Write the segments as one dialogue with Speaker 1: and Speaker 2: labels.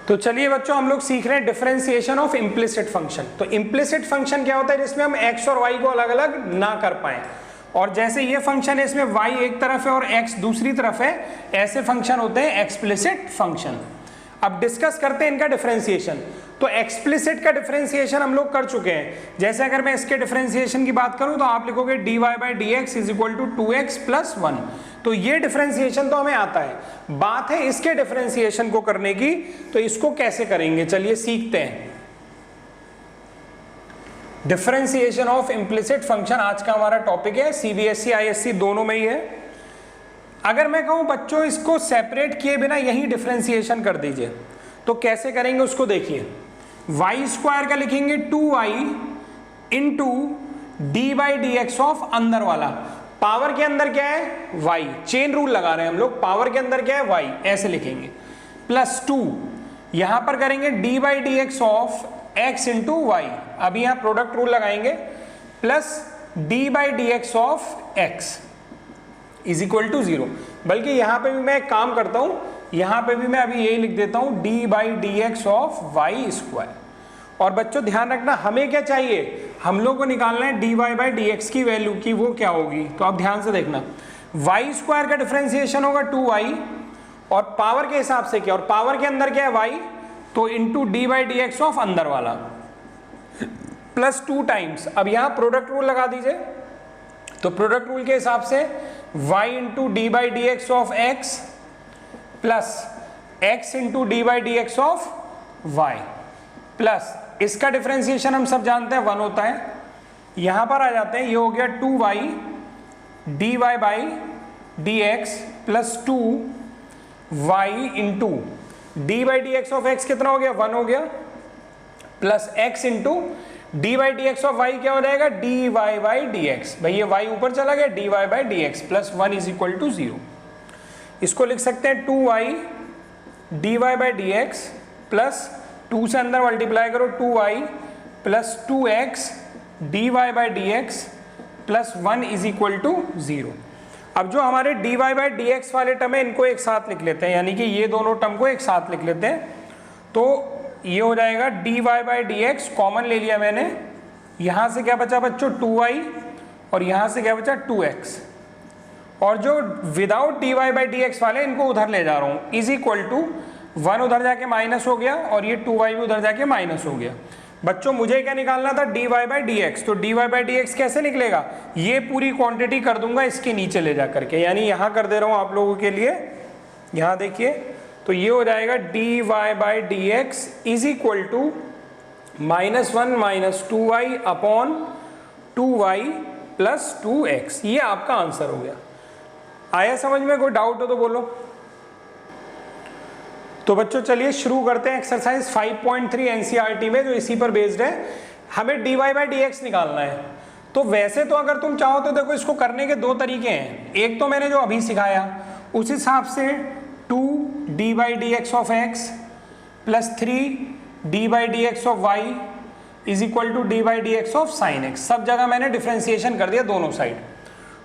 Speaker 1: तो चलिए बच्चों हम लोग सीख रहे हैं डिफरेंशिएशन ऑफ इम्प्लिसिट फंक्शन। तो इम्प्लिसिट फंक्शन क्या होता है? जिसमें हम x और y को अलग अलग ना कर पाए, और जैसे ये फंक्शन है इसमें y एक तरफ है और x दूसरी तरफ है, ऐसे फंक्शन होते हैं एक्सप्लिसिट फंक्शन। अब डिस्कस करते हैं इनका डिफरेंशिएशन। तो एक्सप्लिसिट का डिफरेंशिएशन हम लोग कर चुके हैं। जैसे अगर मैं इसके डिफरेंशिएशन की बात करूं तो आप लिखोगे dy by d x is equal to 2x plus 1। तो ये डिफरेंशिएशन तो हमें आता है। बात है इसके डिफरेंशिएशन को करने की, तो इसको कैसे करेंगे चलिए सीखते हैं। डिफरेंशिएशन ऑफ इम्प्लिसिट फंक्शन आज का हमारा टॉपिक है। सीबीएसई आईएससी दोनों में ही है। अगर मैं कहूं बच्चों इसको सेपरेट किए बिना यही डिफरेंशिएशन कर दीजिए, तो कैसे करेंगे उसको देखिए। वाई स्क्वायर का लिखेंगे 2y into d by d x of अंदर वाला, पावर के अंदर क्या है y, चेन रूल लगा रहे हैं हम लोग, पावर के अंदर क्या है y, ऐसे लिखेंगे, प्लस 2 यहां पर करेंगे d by d x of x into y, अभी यहां प्रोडक्ट रूल लगाएंगे, plus d by d x of x is equal to 0। बल्कि यहां पे भी मैं एक काम करता हूं, यहां पे भी मैं अभी यही लिख देता हूं d by d x of y square. और बच्चों ध्यान रखना हमें क्या चाहिए, हम लोग को निकालना है d y by d x की वैल्यू की, वो क्या होगी। तो आप ध्यान से देखना, वाई स्क्वायर का डिफरेंशिएशन होगा 2y, और पावर के हिसाब से क्या, और पावर के अंदर क्या है y, तो into d by d x of अंदर वाला प्लस 2 टाइम्स। अब यहां प्रोडक्ट रूल लगा दीजिए, तो प्रोडक्ट रूल के हिसाब से y into d by d x of x plus x into d by d x of y, plus इसका डिफरेंशिएशन हम सब जानते हैं 1 होता है। यहां पर आ जाते हैं, ये हो गया 2y d y by d x plus 2y into d by d x of x कितना हो गया 1 हो गया, plus x into d by d x of y क्या हो जाएगा d y by d x. भाई ये y ऊपर चला गया, d y by d x plus 1 is equal to 0। इसको लिख सकते हैं 2y d y by d x plus 2 से अंदर मल्टीप्लाई करो 2y plus 2x d y by d x plus 1 is equal to 0। अब जो हमारे d y by d x वाले टर्म है इनको एक साथ लिख लेते हैं, यानी कि ये दोनों टर्म को एक साथ लिख लेते हैं। तो ये हो जाएगा d y by d x, common ले लिया मैंने, यहां से क्या बचा बच्चों 2y, और यहां से क्या बचा 2x, और जो without d y by d x वाले इनको उधर ले जा रहा हूं, इज इक्वल टू 1 उधर जाके माइनस हो गया, और ये 2y भी उधर जाके माइनस हो गया। बच्चों मुझे क्या निकालना था d y by d x, तो d y by d x कैसे निकलेगा, ये पूरी क्वांटिटी कर दूंगा इसके नीचे ले जा करके, यानी यहां कर दे रहा हूं आप लोगों के लिए, यहां देखिए, तो ये हो जाएगा d y by d x is equal to -1 minus 2y upon 2y plus 2x। ये आपका आंसर हो गया। आया समझ में, कोई डाउट हो तो बोलो। तो बच्चों चलिए शुरू करते हैं एक्सरसाइज 5.3 एनसीईआरटी में, जो इसी पर बेस्ड है। हमें d y by d x निकालना है। तो वैसे तो अगर तुम चाहो तो देखो इसको करने के 2 तरीके हैं। एक तो मैंने जो अभी सिखाया उस हिसाब से 2 d by d x of x plus 3 d by d x of y is equal to d by d x of sine x. सब जगह मैंने डिफ्रेंसिएशन कर दिया दोनों साइड।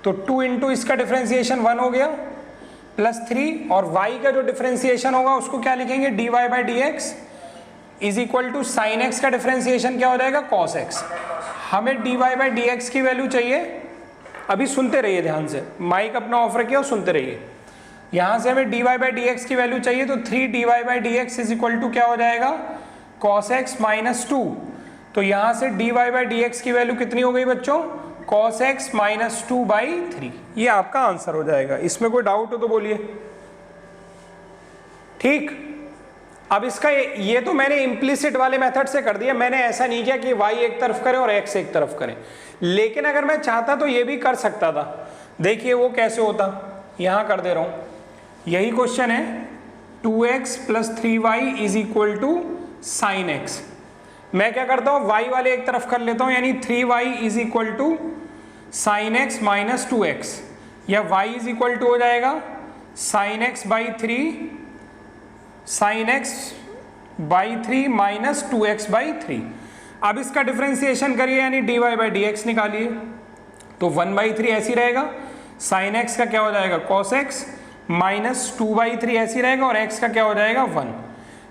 Speaker 1: तो 2 इंटू इसका डिफ्रेंसिएशन 1 हो गया, प्लस 3, और y का जो डिफरेंशिएशन होगा उसको क्या लिखेंगे d y by d x is equal to sine x का डिफरेंशिएशन क्या हो जाएगा कॉस एक्स। हमें d y by d x की वैल्यू चाहिए, अभी सुनते रहिए ध्यान से, माइक अपना ऑफ रखिए और सुनते रहिए। यहां से हमें d y by d x की वैल्यू चाहिए, तो 3 d y by d x is equal to क्या हो जाएगा कॉस एक्स माइनस 2। तो यहां से d y by d x की वैल्यू कितनी हो गई बच्चों cos x माइनस 2/3। ये आपका आंसर हो जाएगा। इसमें कोई डाउट हो तो बोलिए। ठीक, अब इसका ये तो मैंने इम्प्लिसिट वाले मेथड से कर दिया, मैंने ऐसा नहीं किया कि y एक तरफ करें और x एक तरफ करें। लेकिन अगर मैं चाहता तो ये भी कर सकता था। देखिए वो कैसे होता, यहां कर दे रहा हूं। यही क्वेश्चन है 2x plus 3y is equal to sine x. मैं क्या करता हूं y वाले एक तरफ कर लेता हूं, यानी 3y is equal to sine x minus 2x, या y इज इक्वल टू हो जाएगा sine x by 3 sine x by 3 minus 2x by 3। अब इसका डिफरेंशिएशन करिए, यानी d y by d x निकालिए, तो 1/3 ऐसी रहेगा, साइन एक्स का क्या हो जाएगा कॉस एक्स माइनस 2/3 ऐसी रहेगा, और x का क्या हो जाएगा 1।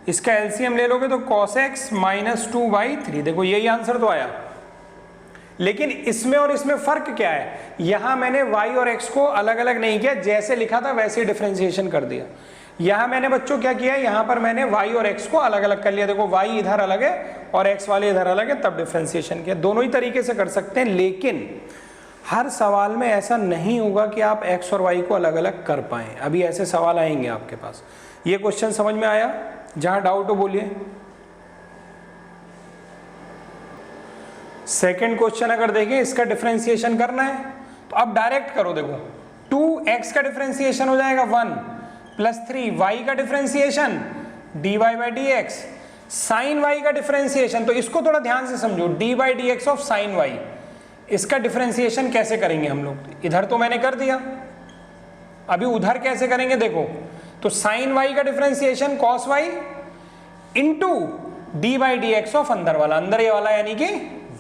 Speaker 1: इसका एलसीएम ले लोगे तो cos x माइनस 2/3, देखो यही आंसर तो आया। लेकिन इसमें और इसमें फर्क क्या है, यहां मैंने y और x को अलग अलग नहीं किया, जैसे लिखा था वैसे ही डिफरेंशिएशन कर दिया। यहां मैंने बच्चों क्या किया, यहां पर मैंने y और x को अलग अलग कर लिया, देखो y इधर अलग है और x वाले इधर अलग है, तब डिफरेंशिएशन किया। दोनों ही तरीके से कर सकते हैं, लेकिन हर सवाल में ऐसा नहीं होगा कि आप x और y को अलग अलग कर पाएं। अभी ऐसे सवाल आएंगे आपके पास। ये क्वेश्चन समझ में आया? जहां डाउट हो बोलिए। सेकंड क्वेश्चन अगर देखें, इसका डिफरेंशिएशन करना है तो अब डायरेक्ट करो। देखो 2x का डिफरेंशिएशन हो जाएगा 1 प्लस 3y का डिफरेंशिएशन dy/dx, साइन y का डिफरेंशिएशन, तो इसको थोड़ा ध्यान से समझो, dy/dx ऑफ साइन y। इसका डिफरेंशिएशन कैसे करेंगे हम लोग, इधर तो मैंने कर दिया, अभी उधर कैसे करेंगे देखो। तो साइन y का differentiation cos y into dy/dx of अंदर वाला, अंदर ये वाला यानी कि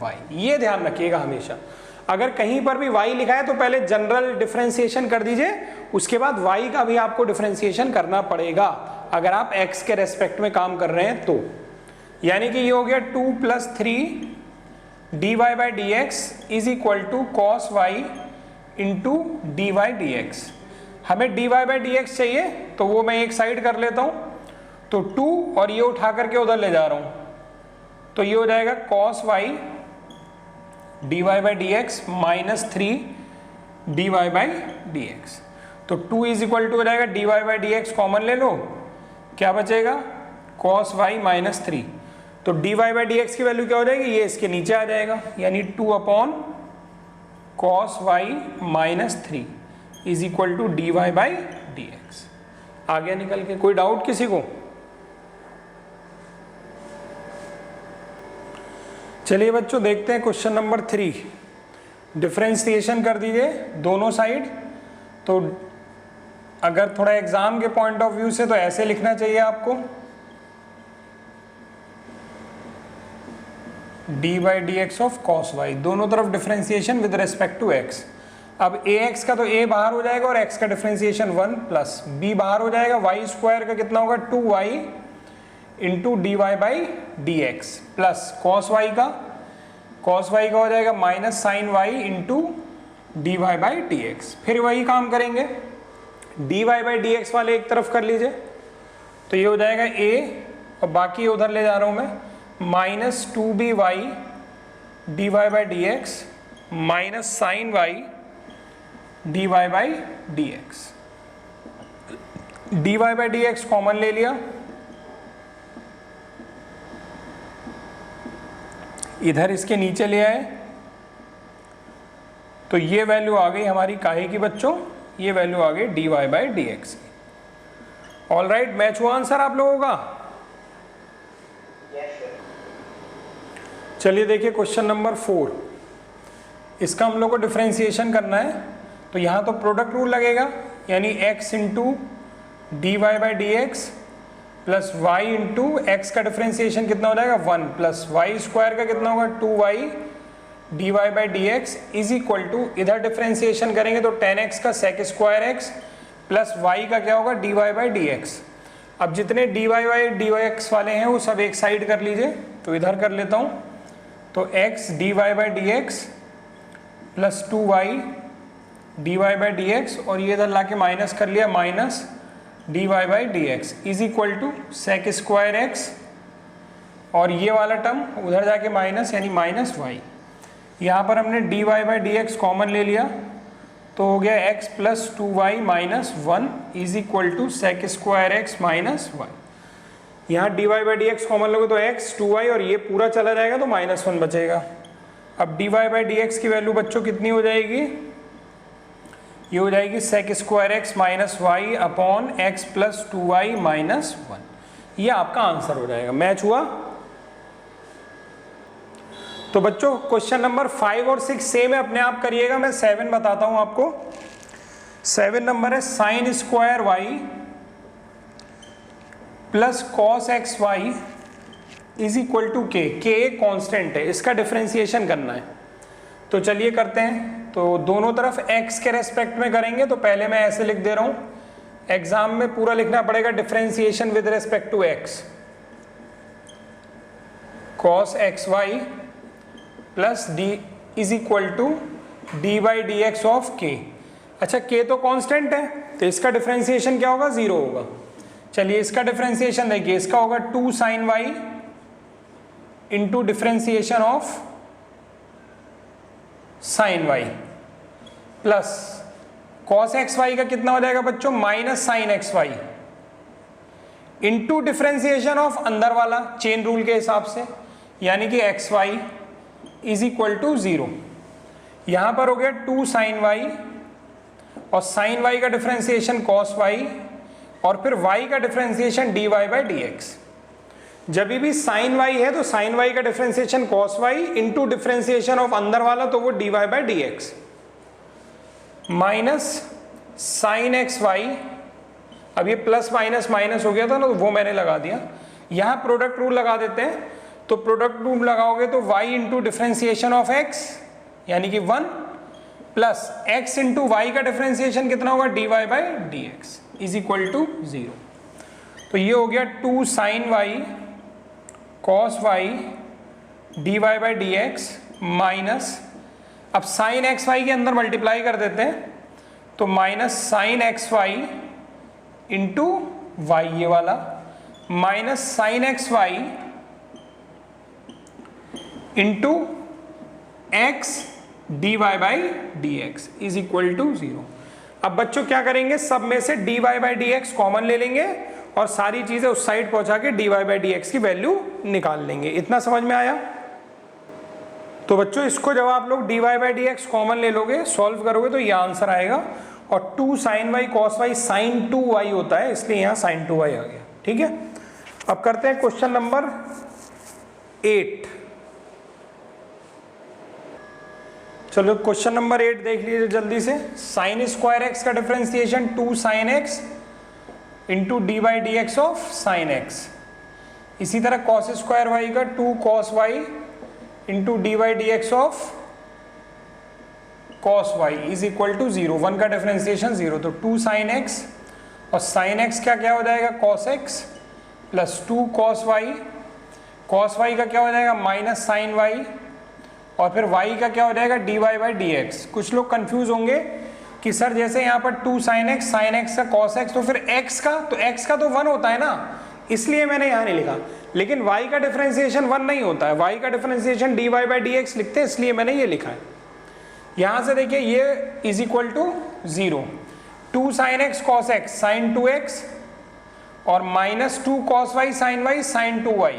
Speaker 1: y। ये ध्यान रखिएगा हमेशा, अगर कहीं पर भी y लिखा है तो पहले जनरल डिफरेंशिएशन कर दीजिए, उसके बाद y का भी आपको डिफरेंशिएशन करना पड़ेगा अगर आप x के रेस्पेक्ट में काम कर रहे हैं तो। यानी कि ये हो गया 2 plus 3 dy/dx is equal to cos y into dy/dx। हमें dy/dx चाहिए तो वो मैं एक साइड कर लेता हूं, तो 2 और ये उठा करके उधर ले जा रहा हूं, तो ये हो जाएगा cos y dy/dx minus 3 dy/dx। तो 2 इज इक्वल टू हो जाएगा dy/dx कॉमन ले लो, क्या बचेगा cos y माइनस 3। तो dy/dx की वैल्यू क्या हो जाएगी, ये इसके नीचे आ जाएगा, यानी 2 upon cos y minus 3 is equal to dy/dx। आ गया निकल के? कोई डाउट किसी को? चलिए बच्चों देखते हैं क्वेश्चन नंबर 3। डिफरेंशिएशन कर दीजिए दोनों साइड। तो अगर थोड़ा एग्जाम के पॉइंट ऑफ व्यू से तो ऐसे लिखना चाहिए आपको, dy/dx ऑफ cos y, दोनों तरफ differentiation with respect to x। अब ax का तो a बाहर हो जाएगा और x का डिफरेंशिएशन 1 प्लस b बाहर हो जाएगा, y स्क्वायर का कितना होगा 2y into dy/dx plus cos y का हो जाएगा minus sine y into dy/dx। फिर वही काम करेंगे, dy/dx वाले एक तरफ कर लीजिए, तो ये हो जाएगा a और बाकी उधर ले जा रहा हूं मैं, minus 2by dy/dx minus sine y dy/dx। dy/dx common ले लिया, इधर इसके नीचे ले आए, तो ये वैल्यू आ गई हमारी काहे की बच्चों, ये वैल्यू आ गई dy/dx की। ऑल राइट, मैच हुआ आंसर आप लोगों का? चलिए देखिए क्वेश्चन नंबर 4। इसका हम लोग को डिफरेंशिएशन करना है, तो यहाँ तो प्रोडक्ट रूल लगेगा, यानी x into dy/dx plus y into x का डिफरेंशिएशन कितना हो जाएगा 1 प्लस y स्क्वायर का कितना होगा 2y dy/dx is equal to, इधर डिफरेंशिएशन करेंगे तो 10x का sec square x plus y का क्या होगा dy/dx। अब जितने dy/dx वाले हैं वो सब एक साइड कर लीजिए, तो इधर कर लेता हूँ, तो x dy/dx plus 2y dy/dx और ये इधर लाके माइनस कर लिया, minus dy/dx is equal to sec square x और ये वाला टर्म उधर जाके माइनस, यानी माइनस y। यहाँ पर हमने dy/dx कॉमन ले लिया, तो हो गया x plus 2y minus 1 is equal to sec square x minus y। यहाँ dy/dx कॉमन लोगे तो x 2y और ये पूरा चला जाएगा तो माइनस 1 बचेगा। अब dy/dx की वैल्यू बच्चों कितनी हो जाएगी, ये हो जाएगी sec square x minus y upon x plus 2y minus 1। ये आपका आंसर हो जाएगा। मैच हुआ? तो बच्चों क्वेश्चन नंबर 5 और 6 सेम है, अपने आप करिएगा, मैं 7 बताता हूं आपको। 7 नंबर है sine square y plus cos x y is equal to k. K constant है, इसका डिफरेंशिएशन करना है, तो चलिए करते हैं। तो दोनों तरफ x के रेस्पेक्ट में करेंगे, तो पहले मैं ऐसे लिख दे रहा हूं, एग्जाम में पूरा लिखना पड़ेगा differentiation with respect to x। cos x y plus d is equal to d by d x of k. अच्छा k तो कांस्टेंट है तो इसका डिफरेंशिएशन क्या होगा, 0 होगा। चलिए इसका डिफरेंशिएशन देखिए, इसका होगा 2 sine y into differentiation of sine y plus cos x y का कितना हो जाएगा बच्चों, minus sine x y into differentiation of अंदर वाला चेन रूल के हिसाब से, यानी कि x y is equal to 0। यहां पर हो गया 2 साइन वाई और साइन वाई का डिफरेंशिएशन cos वाई और फिर y का differentiation dy by d x. जब भी साइन वाई है तो साइन वाई का differentiation cos y into differentiation of अंदर वाला तो वो dy by d x minus sine x y. अब ये प्लस माइनस माइनस हो गया था ना तो वो मैंने लगा दिया। यहाँ प्रोडक्ट रूल लगा देते हैं, तो प्रोडक्ट रूल लगाओगे तो y into differentiation of x यानी कि 1 प्लस x इंटू वाई का डिफरेंशिएशन कितना होगा, dy by d x is equal to 0। तो ये हो गया 2 sine y cos y dy by d x minus, अब साइन एक्स वाई के अंदर मल्टीप्लाई कर देते हैं तो minus sine x y into y ये वाला minus sine x y into x d y by d x is equal to 0। अब बच्चों क्या करेंगे, सब में से d y by d x common ले लेंगे और सारी चीजें उस साइड पहुंचा के d y by d x की वैल्यू निकाल लेंगे। इतना समझ में आया? तो बच्चों इसको जब आप लोग d y by d x common ले लोगे, सॉल्व करोगे तो ये आंसर आएगा। और 2 sine y cos y sine 2y होता है, इसलिए यहाँ साइन 2y आ गया। ठीक है, अब करते हैं क्वेश्चन नंबर 8। चलो क्वेश्चन नंबर 8 देख लीजिए जल्दी से। साइन स्क्वायर एक्स का differentiation 2 sine x into d by d x of sine x. इसी तरह कॉस स्क्वायर वाई का 2 cos y into d by d x of cos y is equal to 0। 1 का differentiation 0, तो 2 sine x और sine x क्या क्या हो जाएगा, cos x plus 2 cos y। cos y का क्या हो जाएगा, माइनस साइन y और फिर y का क्या हो जाएगा, dy बाई डी एक्स। कुछ लोग कंफ्यूज होंगे कि सर जैसे यहाँ पर 2 साइन x का cos x, तो फिर x का तो 1 होता है ना, इसलिए मैंने यहाँ नहीं लिखा। लेकिन y का डिफरेंशिएशन 1 नहीं होता है, y का differentiation dy by d x लिखते हैं, इसलिए मैंने ये लिखा है। यहां से देखिए ये is equal to 0। 2 sine x cos x sine 2x और minus 2 cos y sine y sine 2y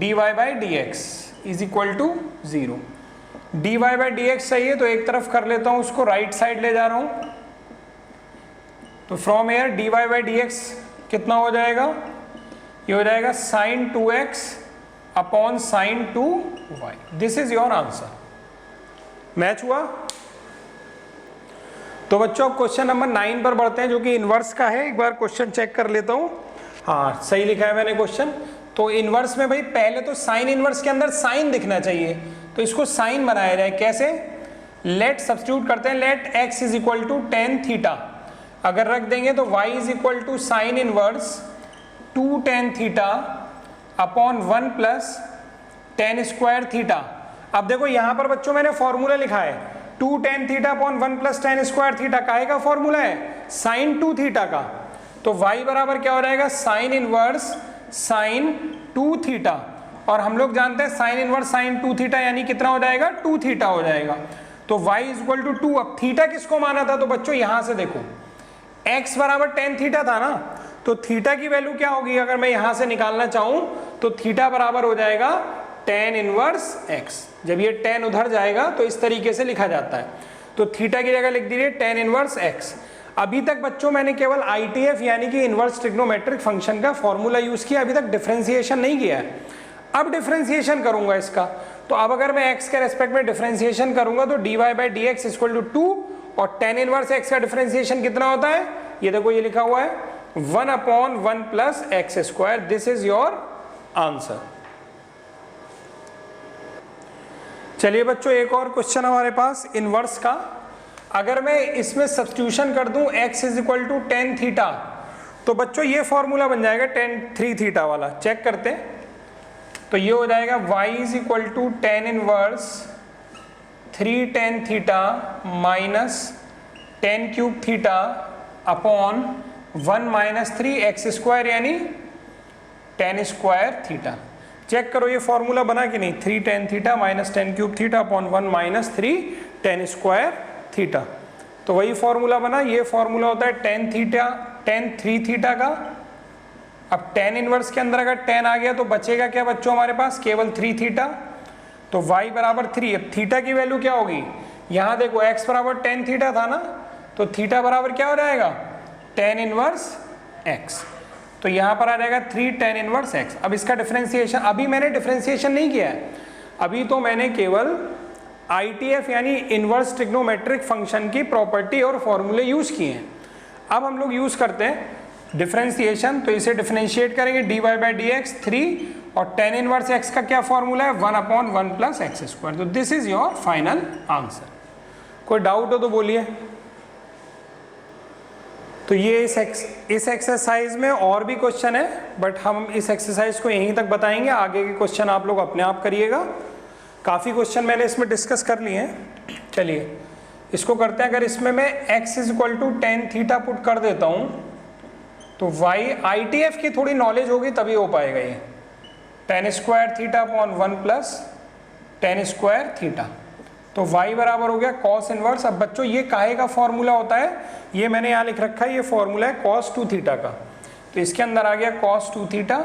Speaker 1: dy by d x is equal to 0। dy by d x चाहिए तो एक तरफ कर लेता हूं, उसको राइट साइड ले जा रहा हूं। तो from here dy by d x कितना हो जाएगा, ये हो जाएगा sine 2x upon sine 2y। This is your answer. Match हुआ? तो बच्चों क्वेश्चन नंबर 9 पर बढ़ते हैं, जो कि इनवर्स का है। एक बार क्वेश्चन चेक कर लेता हूं। हाँ सही लिखा है मैंने क्वेश्चन। तो इनवर्स में भाई पहले तो साइन इनवर्स के अंदर साइन दिखना चाहिए, तो इसको साइन बनाया जाए। कैसे? लेट सब्स्टिट्यूट करते हैं, let x is equal to tan theta अगर रख देंगे तो y is equal to sine inverse 2 tan theta upon 1 plus tan square theta. अब देखो यहां पर बच्चों मैंने फॉर्मूला लिखा है 2 tan theta upon 1 plus tan square theta. काहे का फॉर्मूला है? साइन 2 थीटा का। तो y बराबर क्या हो जाएगा, साइन इनवर्स साइन 2 थीटा। और हम लोग जानते हैं साइन इनवर्स साइन 2 थीटा यानी कितना हो जाएगा, 2 थीटा हो जाएगा। तो y इज इक्वल टू 2। अब थीटा किसको माना था, तो बच्चों यहां से देखो x बराबर टेन थीटा था ना, तो थीटा की वैल्यू क्या होगी अगर मैं यहां से निकालना चाहूं, तो थीटा बराबर हो जाएगा टेन इनवर्स x। जब ये टेन उधर जाएगा तो इस तरीके से लिखा जाता है। तो थीटा की जगह लिख दीजिए टेन इनवर्स x। अभी तक बच्चों मैंने केवल ITF यानी कि इनवर्स ट्रिग्नोमेट्रिक फंक्शन का फॉर्मूला यूज किया, अभी तक डिफरेंशिएशन नहीं किया है। अब डिफरेंशिएशन करूंगा इसका, तो अब अगर मैं x के रेस्पेक्ट में डिफरेंशिएशन करूंगा तो dy by d x equal to 2 और टेन इनवर्स x का डिफरेंशिएशन कितना होता है, ये देखो ये लिखा हुआ है 1 upon 1 plus x square. This is your answer. चलिए बच्चों एक और क्वेश्चन हमारे पास इनवर्स का। अगर मैं इसमें सब्स्टिट्यूशन कर दूं x is equal to tan theta, तो बच्चों ये फॉर्मूला बन जाएगा टेन 3 थीटा वाला। चेक करते हैं, तो ये हो जाएगा y is equal to tan inverse 3 tan theta minus tan cube theta upon 1 minus 3 x square यानी टेन स्क्वायर थीटा। चेक करो ये फॉर्मूला बना कि नहीं, 3 tan theta minus tan cube theta upon 1 minus 3 tan square theta. तो वही formula बना, ये फॉर्मूला होता है टेन थीटा टेन 3 थीटा का। अब टेन इनवर्स के अंदर अगर टेन आ गया तो बचेगा क्या बच्चों हमारे पास, केवल 3 थीटा। तो y बराबर 3, अब थीटा की वैल्यू क्या होगी, यहाँ देखो x बराबर टेन थीटा था ना, तो थीटा बराबर क्या हो जाएगा, टेन इनवर्स x। तो यहाँ पर आ जाएगा 3 tan इनवर्स x। अब इसका डिफरेंशिएशन, अभी मैंने डिफरेंशिएशन नहीं किया है, अभी तो मैंने केवल ITF यानी इनवर्स ट्रिग्नोमेट्रिक फंक्शन की प्रॉपर्टी और फॉर्मूले यूज किए हैं। अब हम लोग यूज करते हैं डिफरेंशिएशन, तो इसे डिफरेंशिएट करेंगे dy बाई डी एक्स 3 और टेन इनवर्स x का क्या फॉर्मूला है 1 अपॉन 1 प्लस एक्स स्क्वायर। तो this is your final answer. कोई डाउट हो तो बोलिए। तो ये इस एक्सरसाइज में और भी क्वेश्चन है, बट हम इस एक्सरसाइज को यहीं तक बताएंगे, आगे के क्वेश्चन आप लोग अपने आप करिएगा। काफ़ी क्वेश्चन मैंने इसमें डिस्कस कर लिए हैं। चलिए इसको करते हैं। अगर इसमें मैं x is equal to tan theta put कर देता हूँ तो y ITF की थोड़ी नॉलेज होगी तभी हो पाएगा ये, ten square theta upon 1 plus tan square theta. तो y बराबर हो गया कॉस इनवर्स। अब बच्चों ये काहे का फॉर्मूला होता है, ये मैंने यहाँ लिख रखा है, ये फॉर्मूला है कॉस 2 थीटा का। तो इसके अंदर आ गया कॉस 2 थीटा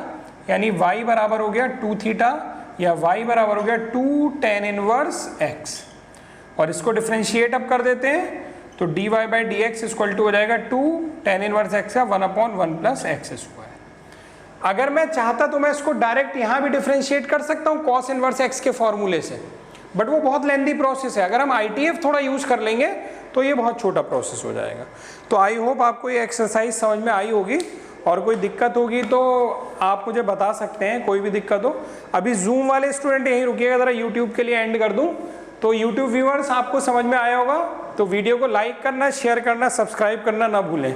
Speaker 1: यानी y बराबर हो गया 2 थीटा या y बराबर हो गया 2 tan इनवर्स x। और इसको डिफरेंशिएट अब कर देते हैं तो dy by d x equal to हो जाएगा 2 tan इनवर्स x का 1 अपॉन 1 प्लस एक्स स्क्वायर। अगर मैं चाहता तो मैं इसको डायरेक्ट यहाँ भी डिफरेंशिएट कर सकता हूँ कॉस इनवर्स x के फॉर्मूले से, बट वो बहुत लेंदी प्रोसेस है। अगर हम ITF थोड़ा यूज कर लेंगे तो ये बहुत छोटा प्रोसेस हो जाएगा। तो आई होप आपको ये एक्सरसाइज समझ में आई होगी, और कोई दिक्कत होगी तो आप मुझे बता सकते हैं, कोई भी दिक्कत हो। अभी जूम वाले स्टूडेंट यहीं रुकिएगा, ज़रा यूट्यूब के लिए एंड कर दूं। तो यूट्यूब व्यूअर्स आपको समझ में आया होगा, तो वीडियो को लाइक करना, शेयर करना, सब्सक्राइब करना ना भूलें।